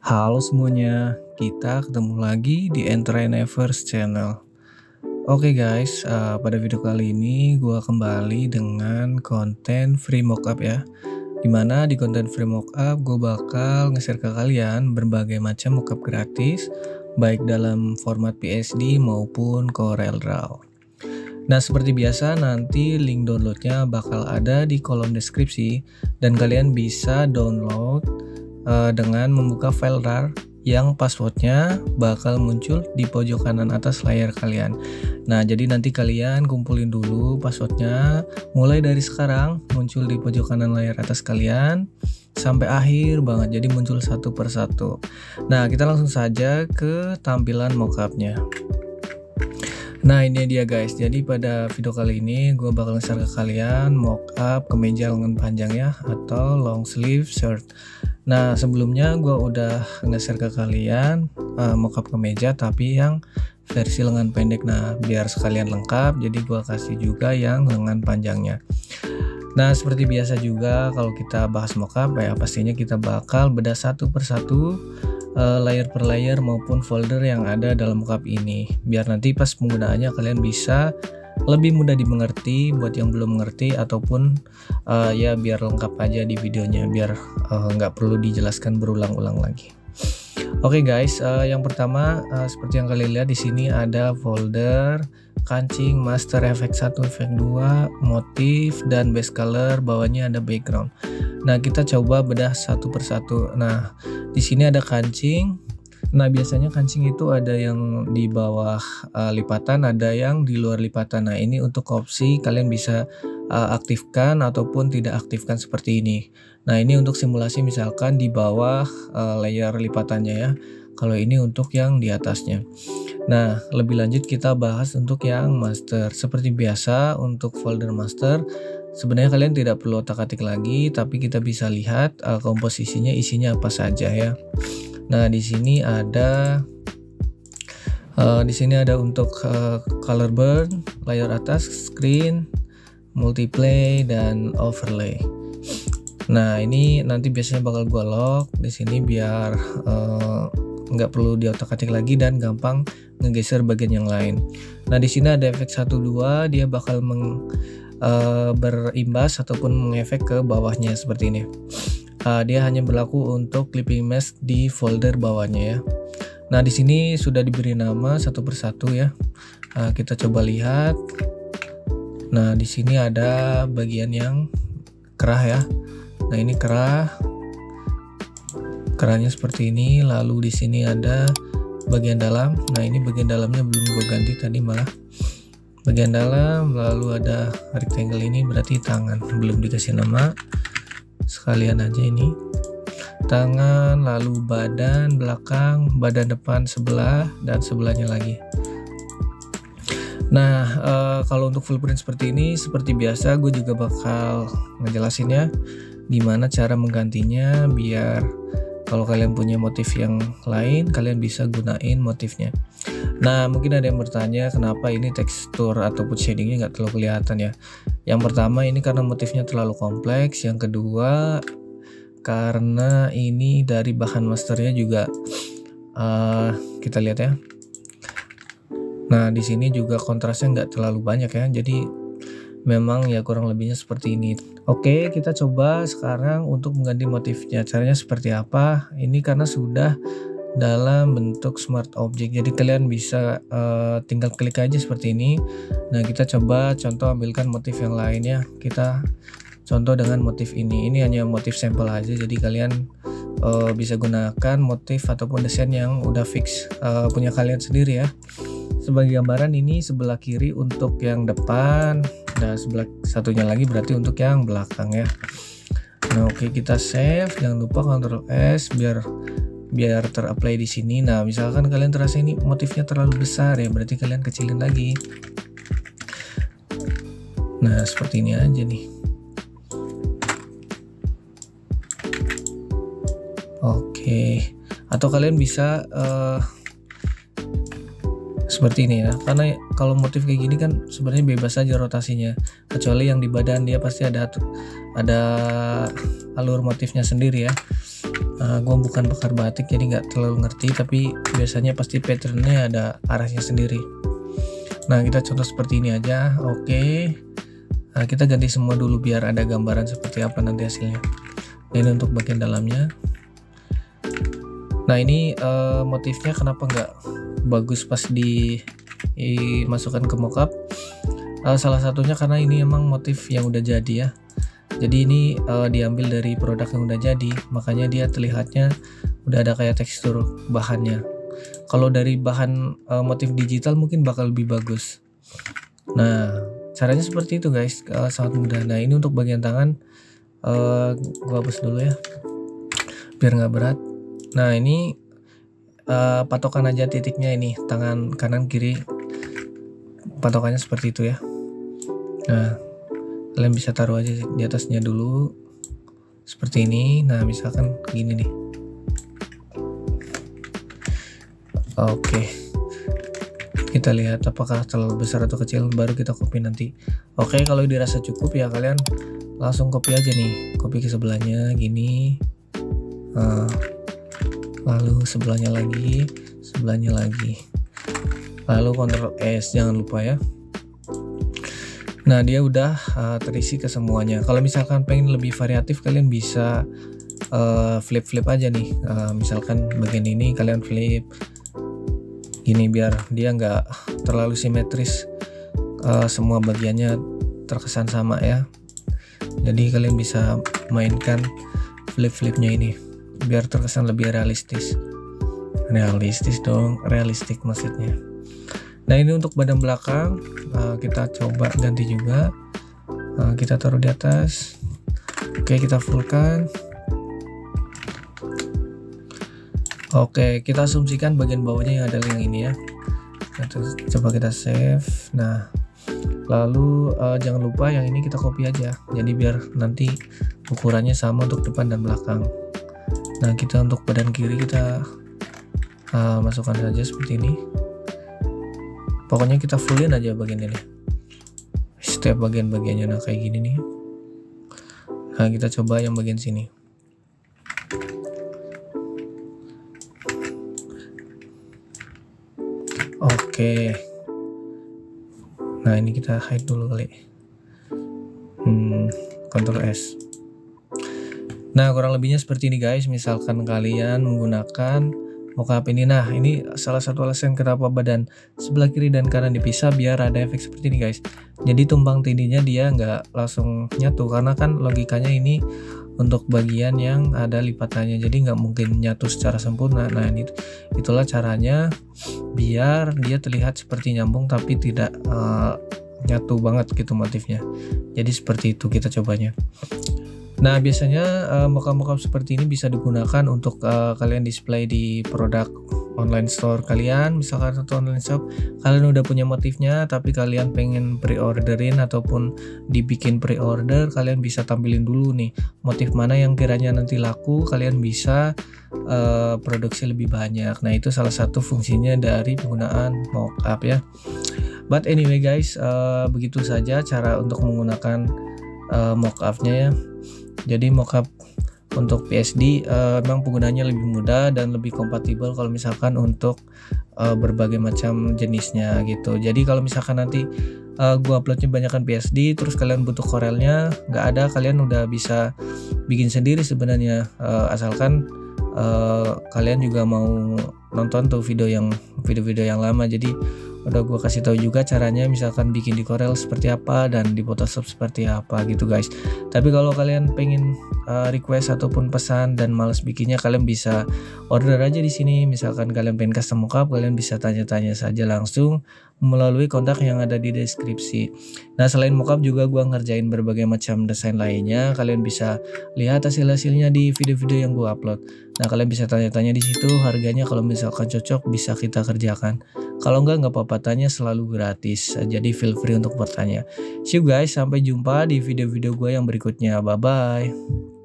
Halo semuanya, kita ketemu lagi di Entrepreneurs Channel. Oke guys, pada video kali ini gua kembali dengan konten free mockup ya. Dimana di konten free mockup gue bakal nge-share ke kalian berbagai macam mockup gratis, baik dalam format PSD maupun CorelDRAW. Nah seperti biasa nanti link downloadnya bakal ada di kolom deskripsi dan kalian bisa download dengan membuka file RAR yang passwordnya bakal muncul di pojok kanan atas layar kalian. Nah jadi nanti kalian kumpulin dulu passwordnya mulai dari sekarang muncul di pojok kanan layar atas kalian sampai akhir banget, jadi muncul satu persatu. Nah kita langsung saja ke tampilan mockupnya. Nah ini dia guys, jadi pada video kali ini gue bakal nge-share ke kalian mockup kemeja lengan panjang ya, atau long sleeve shirt. Nah sebelumnya gue udah nge-share ke kalian mockup kemeja tapi yang versi lengan pendek. Nah biar sekalian lengkap jadi gue kasih juga yang lengan panjangnya. Nah seperti biasa juga kalau kita bahas mockup ya pastinya kita bakal bedah satu persatu layer per layer maupun folder yang ada dalam mockup ini, biar nanti pas penggunaannya kalian bisa lebih mudah dimengerti buat yang belum mengerti, ataupun ya biar lengkap aja di videonya, biar nggak perlu dijelaskan berulang-ulang lagi. Oke guys, yang pertama seperti yang kalian lihat di sini ada folder kancing, master, efek 1, efek 2, motif, dan base color, bawahnya ada background. Nah kita coba bedah satu persatu. Nah di sini ada kancing. Nah biasanya kancing itu ada yang di bawah lipatan, ada yang di luar lipatan. Nah ini untuk opsi kalian bisa aktifkan ataupun tidak aktifkan seperti ini. Nah ini untuk simulasi misalkan di bawah layer lipatannya ya. Kalau ini untuk yang di atasnya. Nah lebih lanjut kita bahas untuk yang master. Seperti biasa untuk folder master sebenarnya kalian tidak perlu otak-atik lagi, tapi kita bisa lihat komposisinya isinya apa saja ya. Nah di sini ada untuk color burn, layer atas, screen, multiplay, dan overlay. Nah ini nanti biasanya bakal gua lock di sini biar nggak perlu diotak-atik lagi dan gampang ngegeser bagian yang lain. Nah di sini ada efek 1, 2, dia bakal berimbas ataupun mengefek ke bawahnya seperti ini. Dia hanya berlaku untuk clipping mask di folder bawahnya ya. Nah di sini sudah diberi nama satu persatu ya. Kita coba lihat. Nah di sini ada bagian yang kerah ya. Nah ini kerah. Kerahnya seperti ini. Lalu di sini ada bagian dalam. Nah ini bagian dalamnya belum gue ganti tadi malah. Bagian dalam, lalu ada rectangle ini berarti tangan, belum dikasih nama. Sekalian aja ini tangan, lalu badan belakang, badan depan sebelah, dan sebelahnya lagi. Nah kalau untuk full print seperti ini, seperti biasa gue juga bakal ngejelasinnya gimana cara menggantinya, biar kalau kalian punya motif yang lain kalian bisa gunain motifnya. Nah mungkin ada yang bertanya kenapa ini tekstur ataupun shadingnya nggak terlalu kelihatan ya. Yang pertama ini karena motifnya terlalu kompleks. Yang kedua karena ini dari bahan masternya juga kita lihat ya. Nah di sini juga kontrasnya nggak terlalu banyak ya, jadi memang ya kurang lebihnya seperti ini. Oke kita coba sekarang untuk mengganti motifnya. Caranya seperti apa? Ini karena sudah dalam bentuk smart object, jadi kalian bisa tinggal klik aja seperti ini. Nah kita coba contoh ambilkan motif yang lain ya. Kita contoh dengan motif ini. Ini hanya motif sampel aja, jadi kalian bisa gunakan motif ataupun desain yang udah fix punya kalian sendiri ya. Sebagai gambaran ini sebelah kiri untuk yang depan, dan sebelah satunya lagi berarti untuk yang belakang ya. Nah oke kita save, jangan lupa Ctrl S biar terapply di sini. Nah misalkan kalian terasa ini motifnya terlalu besar ya, berarti kalian kecilin lagi. Nah seperti ini aja nih. Oke, atau kalian bisa seperti ini ya, karena kalau motif kayak gini kan sebenarnya bebas aja rotasinya, kecuali yang di badan dia pasti ada alur motifnya sendiri ya. Gua bukan bakar batik jadi nggak terlalu ngerti, tapi biasanya pasti patternnya ada arahnya sendiri. Nah, kita contoh seperti ini aja. Oke. Nah, kita ganti semua dulu biar ada gambaran seperti apa nanti hasilnya. Nah, ini untuk bagian dalamnya. Nah, ini motifnya kenapa nggak bagus pas dimasukkan ke mockup? Salah satunya karena ini emang motif yang udah jadi ya. Jadi ini diambil dari produk yang udah jadi, makanya dia terlihatnya udah ada kayak tekstur bahannya. Kalau dari bahan motif digital mungkin bakal lebih bagus. Nah, caranya seperti itu guys, sangat mudah. Nah, ini untuk bagian tangan, gua hapus dulu ya, biar nggak berat. Nah, ini patokan aja titiknya, ini tangan kanan kiri, patokannya seperti itu ya. Nah, kalian bisa taruh aja di atasnya dulu seperti ini. Nah, misalkan gini nih. Oke, kita lihat apakah terlalu besar atau kecil, baru kita copy nanti. Oke, kalau dirasa cukup ya kalian langsung copy aja nih, copy ke sebelahnya gini, lalu sebelahnya lagi, lalu Ctrl S, jangan lupa ya. Nah, dia udah terisi ke semuanya. Kalau misalkan pengen lebih variatif, kalian bisa flip aja nih. Misalkan bagian ini kalian flip gini biar dia nggak terlalu simetris, semua bagiannya terkesan sama ya. Jadi kalian bisa mainkan flipnya ini biar terkesan lebih realistis dong, realistik maksudnya. Nah, ini untuk badan belakang, kita coba ganti juga. Kita taruh di atas. Oke, kita fullkan. Oke, kita asumsikan bagian bawahnya yang ada yang ini ya. Coba kita save. Nah, lalu jangan lupa yang ini kita copy aja, jadi biar nanti ukurannya sama untuk depan dan belakang. Nah, kita untuk badan kiri kita masukkan saja seperti ini. Pokoknya kita fullin aja bagian ini, setiap bagian-bagiannya. Nah, kayak gini nih. Nah, kita coba yang bagian sini. Oke. Nah, ini kita hide dulu kali. Ctrl S. Nah, kurang lebihnya seperti ini guys. Misalkan kalian menggunakan mockup ini, nah ini salah satu alasan kenapa badan sebelah kiri dan kanan dipisah, biar ada efek seperti ini guys. Jadi tumpang tindihnya dia nggak langsung nyatu, karena kan logikanya ini untuk bagian yang ada lipatannya, jadi nggak mungkin nyatu secara sempurna. Nah, itulah caranya biar dia terlihat seperti nyambung tapi tidak nyatu banget gitu motifnya. Jadi seperti itu kita cobanya. Nah, biasanya mockup seperti ini bisa digunakan untuk kalian display di produk online store kalian. Misalkan satu online shop, kalian udah punya motifnya tapi kalian pengen pre-orderin ataupun dibikin pre-order, kalian bisa tampilin dulu nih motif mana yang kiranya nanti laku, kalian bisa produksi lebih banyak. Nah, itu salah satu fungsinya dari penggunaan mockup ya. But anyway guys, begitu saja cara untuk menggunakan mockupnya ya. Jadi mockup untuk PSD memang penggunanya lebih mudah dan lebih kompatibel kalau misalkan untuk berbagai macam jenisnya gitu. Jadi kalau misalkan nanti gua uploadnya banyakkan PSD terus kalian butuh Corelnya nggak ada, kalian udah bisa bikin sendiri sebenarnya, asalkan kalian juga mau nonton tuh video-video yang lama. Jadi udah gue kasih tahu juga caranya, misalkan bikin di Corel seperti apa dan di Photoshop seperti apa gitu guys. Tapi kalau kalian pengen request ataupun pesan dan males bikinnya, kalian bisa order aja di sini. Misalkan kalian pengen custom mockup, kalian bisa tanya-tanya saja langsung melalui kontak yang ada di deskripsi. Nah, selain mockup juga gue ngerjain berbagai macam desain lainnya. Kalian bisa lihat hasil-hasilnya di video-video yang gue upload. Nah, kalian bisa tanya-tanya di situ, harganya kalau misalkan cocok bisa kita kerjakan. Kalau nggak apa-apa, tanya, selalu gratis. Jadi feel free untuk bertanya. See you guys, sampai jumpa di video-video gue yang berikutnya. Bye-bye.